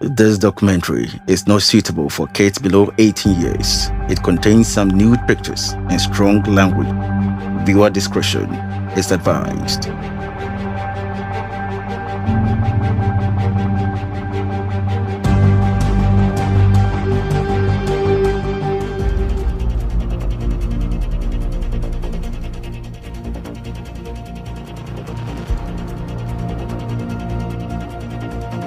This documentary is not suitable for kids below 18 years. It contains some nude pictures and strong language. Viewer discretion is advised.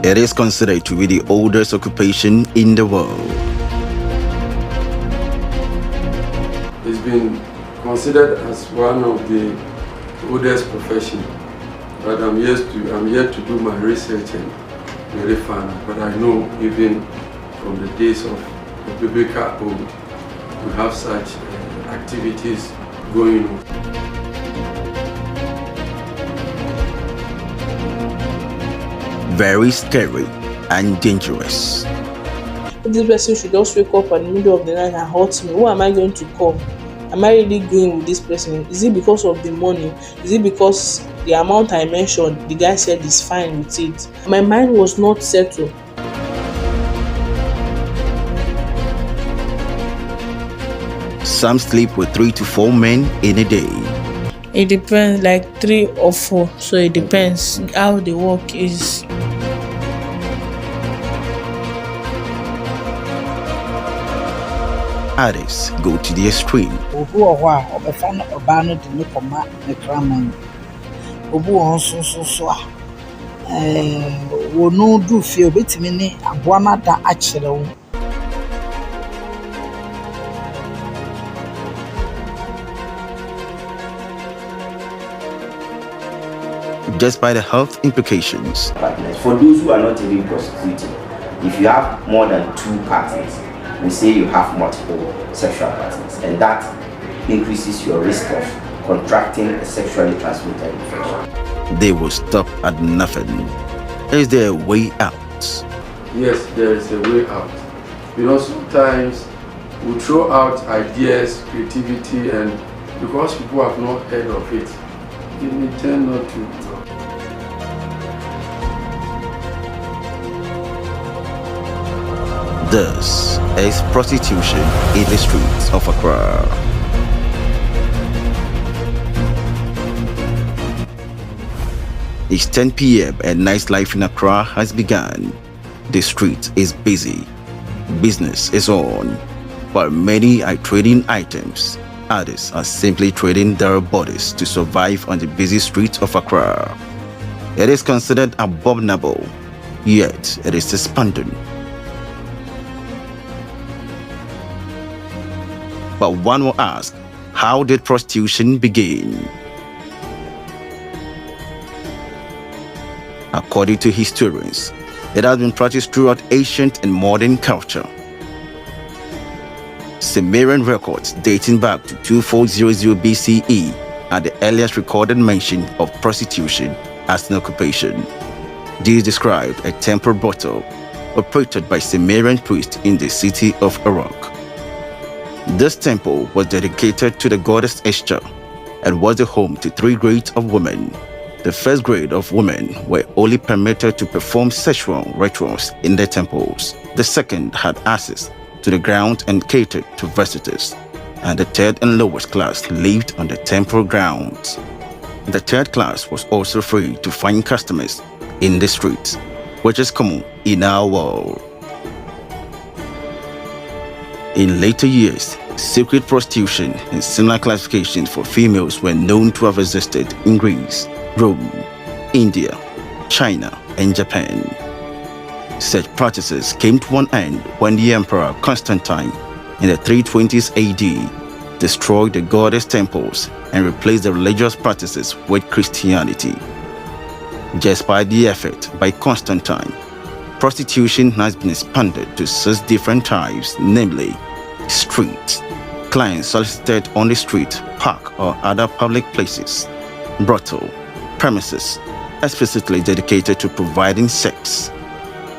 It is considered to be the oldest occupation in the world. It's been considered as one of the oldest professions, but I'm yet to do my research and verify. But I know even from the days of the biblical old, we have such activities going on. Very scary and dangerous. This person should just wake up in the middle of the night and hurt me. Who am I going to call? Am I really going with this person? Is it because of the money? Is it because the amount I mentioned, the guy said is fine with it? My mind was not settled. Some sleep with 3 to 4 men in a day. It depends, like 3 or 4. So it depends how the work is. Others go to the extreme. Just by the health implications. Partners. For those who are not even prostituting, if you have more than 2 partners, we say you have multiple sexual partners, and that increases your risk of contracting a sexually transmitted infection. They will stop at nothing. Is there a way out? Yes, there is a way out. You know, sometimes we throw out ideas, creativity, and because people have not heard of it, they tend not to. This is prostitution in the streets of Accra. It's 10 p.m. and nightlife in Accra has begun. The street is busy. Business is on. While many are trading items, others are simply trading their bodies to survive on the busy streets of Accra. It is considered abominable, yet it is expanding. But one will ask, how did prostitution begin? According to historians, it has been practiced throughout ancient and modern culture. Sumerian records dating back to 2400 BCE are the earliest recorded mention of prostitution as an occupation. These describe a temple brothel operated by Sumerian priests in the city of Accra. This temple was dedicated to the goddess Ishtar and was the home to 3 grades of women. The first grade of women were only permitted to perform sexual rituals in their temples. The second had access to the ground and catered to visitors. And the third and lowest class lived on the temple grounds. The third class was also free to find customers in the streets, which is common in our world. In later years, secret prostitution and similar classifications for females were known to have existed in Greece, Rome, India, China, and Japan. Such practices came to an end when the Emperor Constantine, in the 320s AD, destroyed the goddess temples and replaced the religious practices with Christianity. Just by the effort by Constantine, prostitution has been expanded to 6 different types, namely street, clients solicited on the street, park, or other public places; brothel, premises, explicitly dedicated to providing sex;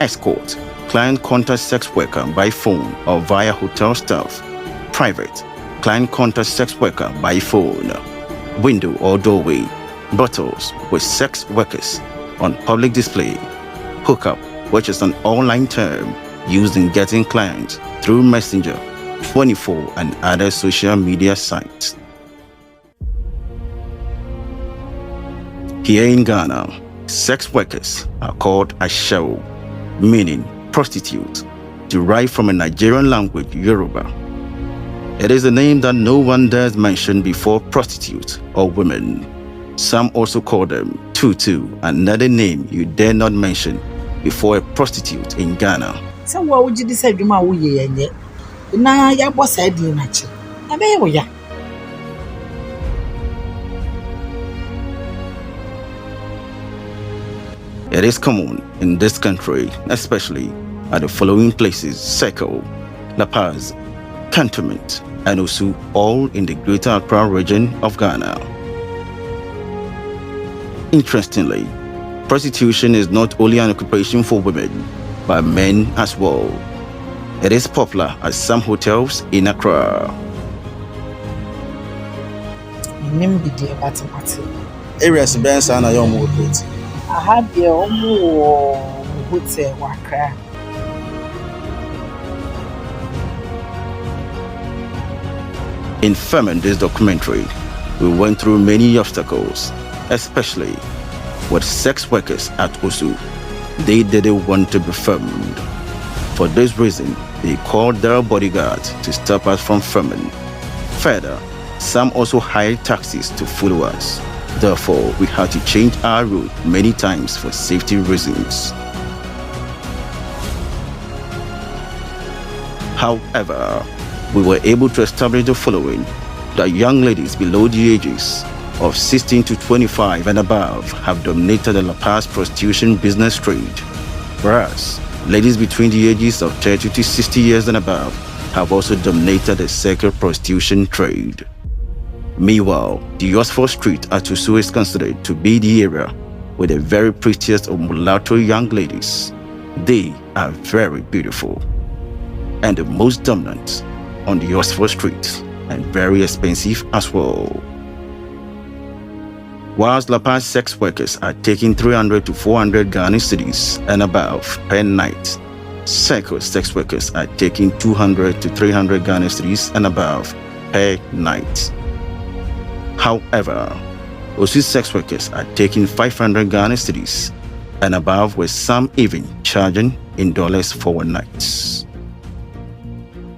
escort, client contact sex worker by phone or via hotel staff; private, client contact sex worker by phone; window or doorway, brothels with sex workers on public display; hookup which is an online term used in getting clients through Messenger, 24, and other social media sites. Here in Ghana, sex workers are called ashawo, meaning prostitute, derived from a Nigerian language, Yoruba. It is a name that no one dares mention before prostitute or women. Some also call them tutu, another name you dare not mention before a prostitute in Ghana. So what would you decide you might ye? Na ya boss I did not. Ya. It is common in this country, especially at the following places: Seko, La Paz, Cantonment, and Osu, all in the Greater Accra region of Ghana. Interestingly, prostitution is not only an occupation for women, but men as well. It is popular at some hotels in Accra. Areas Ben Sana Yomo Hotel. I had the hotel Accra. In filming this documentary, we went through many obstacles, especially with sex workers at Osu. They didn't want to be filmed. For this reason, they called their bodyguards to stop us from filming. Further, some also hired taxis to follow us. Therefore, we had to change our route many times for safety reasons. However, we were able to establish the following: that young ladies below the ages of 16 to 25 and above have dominated the La Paz prostitution business trade, whereas ladies between the ages of 30 to 60 years and above have also dominated the sacred prostitution trade. Meanwhile, the Oxford Street at Osu is considered to be the area with the very prettiest of mulatto young ladies. They are very beautiful and the most dominant on the Oxford Street, and very expensive as well. Whilst La Paz sex workers are taking 300 to 400 Ghana cedis and above per night, Circle sex workers are taking 200 to 300 Ghana cedis and above per night. However, Osu sex workers are taking 500 Ghana cedis and above, with some even charging in dollars for one night.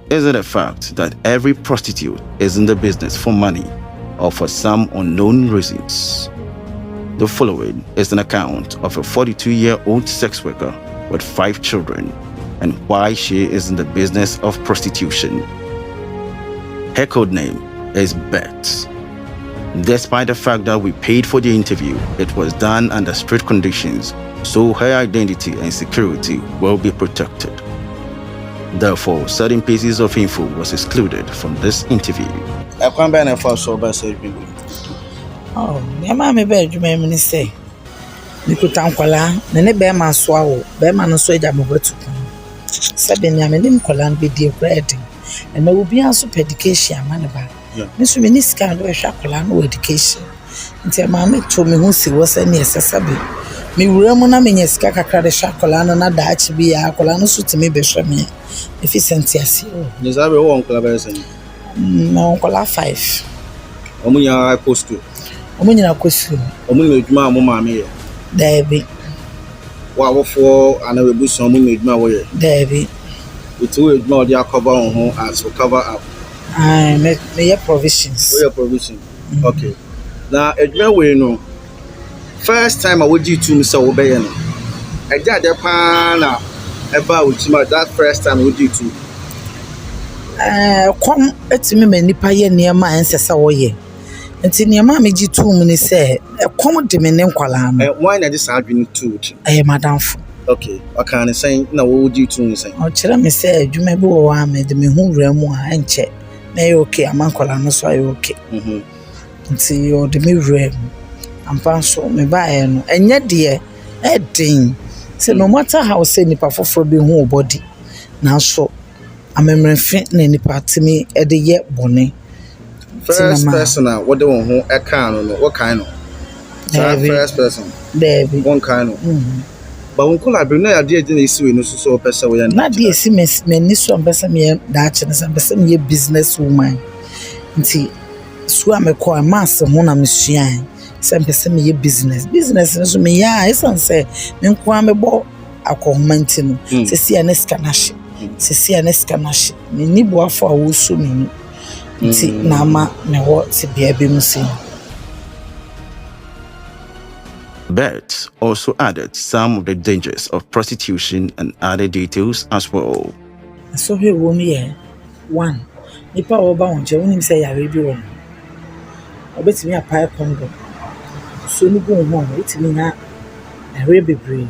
Is it a fact that every prostitute is in the business for money or for some unknown reasons? The following is an account of a 42-year-old sex worker with 5 children and why she is in the business of prostitution. Her code name is Bet. Despite the fact that we paid for the interview, it was done under strict conditions, so her identity and security will be protected. Therefore, certain pieces of info was excluded from this interview. I can't buy a first or best. Oh, my mammy bed, you may say. Nikutankwala, Nene Bearman swallow, Bearman and Swede Amobotu. 7 Yamin Colan be dear bread, and there will be also education, manaba. Miss Minisca and Shakolan education. Until mammy told me who she was any sabi. Me Ramona Mineska Kaka Shakolan and a Dutch be a colano suit me beshammy. If it's yes, there's every one club. No, Cola 5. Omunya post to Omunya question. Omunya Mamma, Debbie. Wow, for an abuse on my way. Debbie. It's with more their cover on home as for cover up. I make your provisions. For your provision. Okay. Now, a way no. First time I would do to Mr. Obeyan. I got the pan about that first time I would do too. Come at me, many pioneer near my ancestor. And in your mammy G2 minutes say, a common diminution. Why not this argument too? Madame. Okay, I can't say no. What would you two say? Oh, tell me, say, you may be one made me who remo and check. May okay, a man call no so okay. See you the mirror. I'm panso me buy and yet, dear, Edding. Say no matter how say nipa for being whole body. Now so I'm memory fit any part to me at the yet bonnet. First person, what do you want? What kind of? First person, Debbie. One kind of. But when collaborate, no idea didn't issue no so person we are not the see me so ambassador me that and ambassador me business woman. Nti so am call mass ho na mesua. Say ambassador me business so me ya esan say me nko am bo akomanti no. Se sia na skanash. Se sia na skanash. Me ni bo afọ awo so me. Nti na ma me wo se bia be mu se. Bert also added some of the dangers of prostitution and other details as well. So here woman one nipa oba onche wonim say yare bi won obetimi apply condom so ni go ho obetimi na yare bebre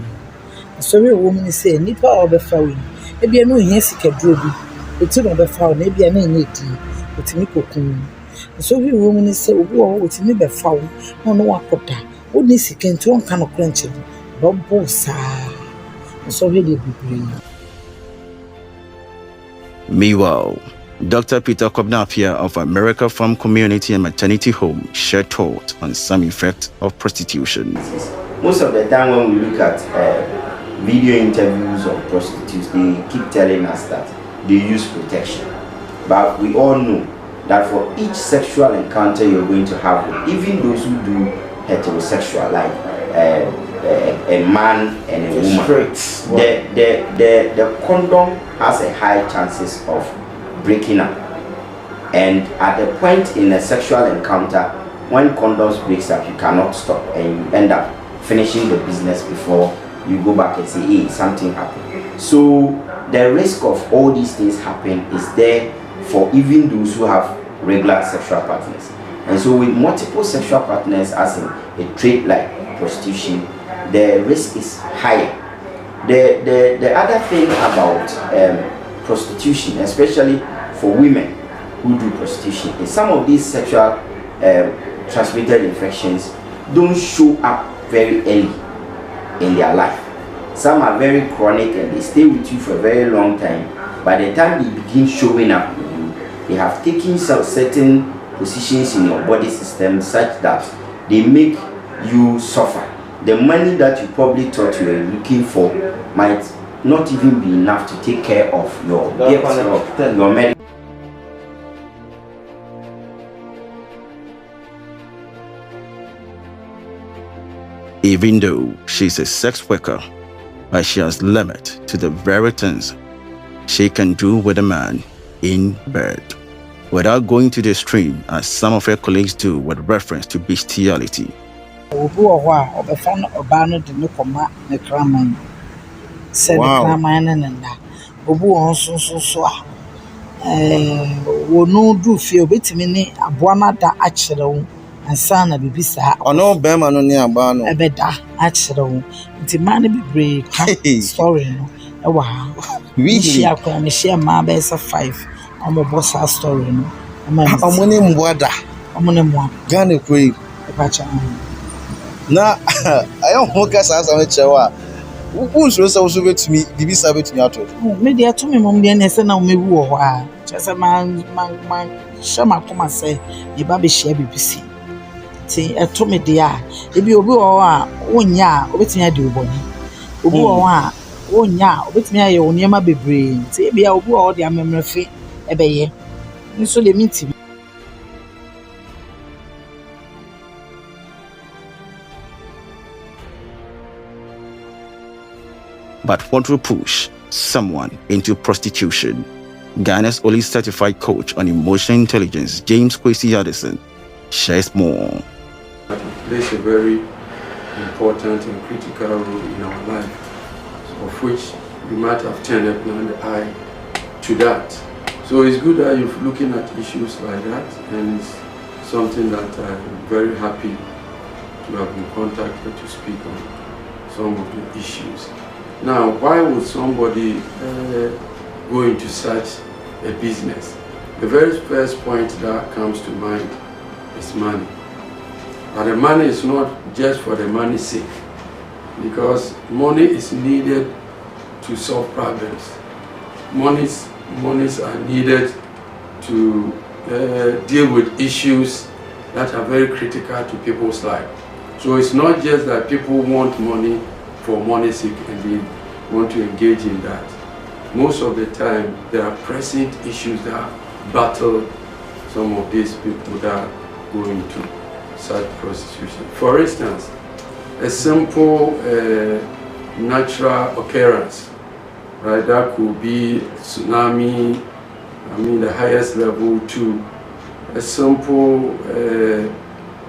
so here woman say nipa obefa we e bia no hia sika duro bi oti no obefa na e bia na enye di otimi kokun so here woman say obi o otimi befa wo no wakoda oni sika nti on kan okranche bobo sa so here dey bebre. Meanwhile, Dr. Peter Kobnapia of America Farm Community and Maternity Home shared thoughts on some effects of prostitution. Most of the time when we look at video interviews of prostitutes, they keep telling us that they use protection. But we all know that for each sexual encounter you're going to have, even those who do heterosexual, like a man and a woman, the condom has a high chances of breaking up. And at the point in a sexual encounter, when condoms breaks up, you cannot stop and you end up finishing the business before you go back and say, hey, something happened. So the risk of all these things happen is there for even those who have regular sexual partners. And so with multiple sexual partners, as in a trade like prostitution, the risk is higher. The other thing about prostitution, especially for women who do prostitution, is some of these sexual transmitted infections don't show up very early in their life. Some are very chronic and they stay with you for a very long time. By the time they begin showing up with you, they have taken some certain positions in your body system such that they make you suffer. The money that you probably thought you were looking for might not even be enough to take care of your medical. Even though she's a sex worker, but she has limit to the very things she can do with a man in bed, without going to the extreme as some of her colleagues do with reference to bestiality. Obu owa obefa no oba no de ne koma ne kraman se ne kraman ne nda obu on so a wonu du fie obetimi ne aboa na da akere wo ansa na bibisa ono bema no ne aba no ebeda akere wo nti man ne bibre ka story no e wa really share kwa me share ma be sa 5 omo boss story no omo ne mboada omo ne mo Ghana koi pacha na ayo hoka sasa mechewa unso so so betumi bibisa betumi ato me dia to me mom dia na se na mewu wo ha chese man shama koma se e ba be share bibisi ti eto me dia e bi obi wo a wonya obetumi ade oboni obi wo a wonya obetumi aye oniema bebre ti e bia obi wo de amemrefe ebeye nso le minti. But what will push someone into prostitution? Ghana's only certified coach on emotional intelligence, James Kwesi Addison, shares more. It plays a very important and critical role in our life, of which we might have turned a blind eye to that. So it's good that you're looking at issues like that, and it's something that I'm very happy to have been contacted to speak on some of the issues. Now, why would somebody go into such a business? The very first point that comes to mind is money. But the money is not just for the money's sake, because money is needed to solve problems. Monies are needed to deal with issues that are very critical to people's life. So it's not just that people want money for money's sake and they want to engage in that. Most of the time, there are pressing issues that battle some of these people that go into such prostitution. For instance, a simple natural occurrence, right? That could be tsunami, the highest level, to a simple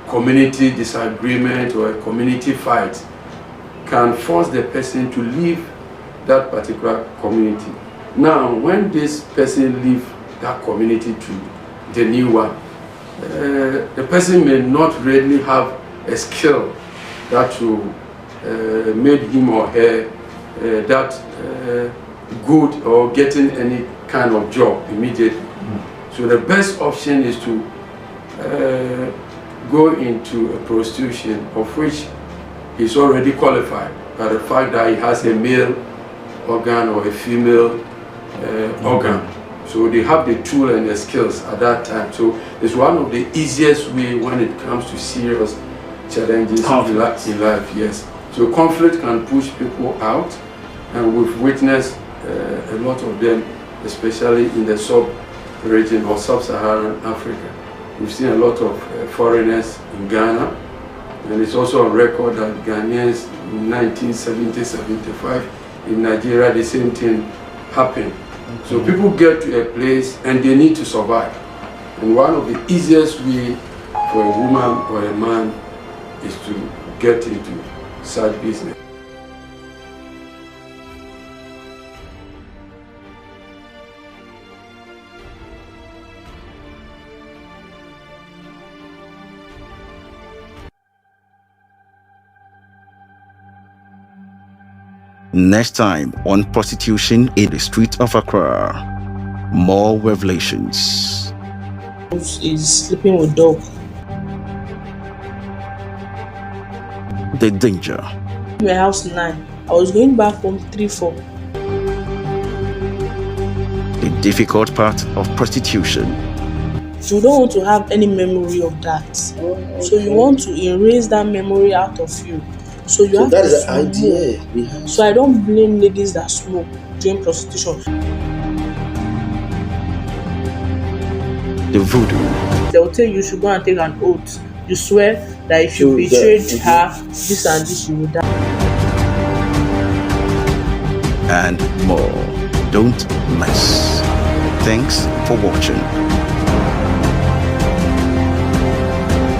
community disagreement or a community fight can force the person to leave that particular community. Now, when this person leaves that community to the new one, the person may not really have a skill that will make him or her that good or getting any kind of job immediately. So the best option is to go into a prostitution of which he's already qualified by the fact that he has a male organ or a female organ. So they have the tool and the skills at that time. So it's one of the easiest way when it comes to serious challenges in life, yes. So conflict can push people out, and we've witnessed a lot of them, especially in the sub-region or sub-Saharan Africa. We've seen a lot of foreigners in Ghana, and it's also on record that Ghanaians in 1970-75 in Nigeria, the same thing happened. So people get to a place and they need to survive. And one of the easiest way for a woman or a man is to get into such business. Next time on Prostitution in the Street of Accra, more revelations. Is sleeping with dog. The danger. My house 9. I was going back home 3-4. The difficult part of prostitution. You don't want to have any memory of that. So you want to erase that memory out of you. So you have that to is the smoke. idea. So I don't blame ladies that smoke during prostitution. The voodoo. They'll tell you should go and take an oath. You swear that if you betrayed her, this and this, you will die. And more. Don't miss. Thanks for watching.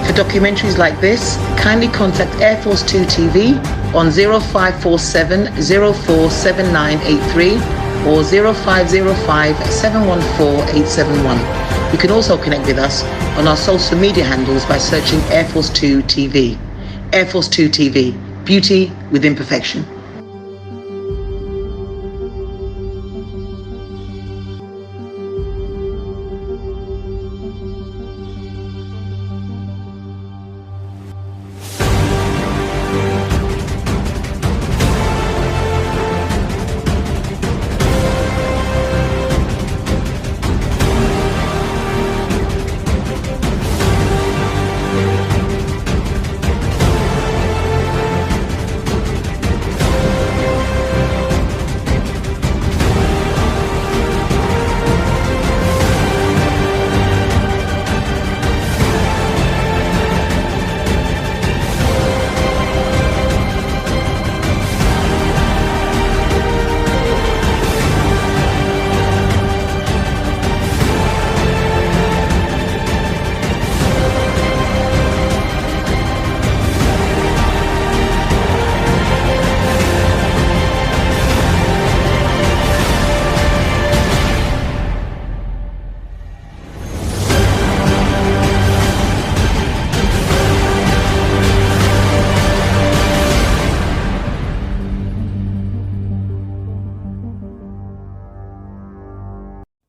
For documentaries like this, kindly contact Air Force 2 TV on 0547 047983 or 0505 714 871. You can also connect with us on our social media handles by searching Air Force 2 TV. Air Force 2 TV, beauty with imperfection.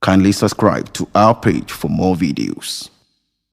Kindly subscribe to our page for more videos.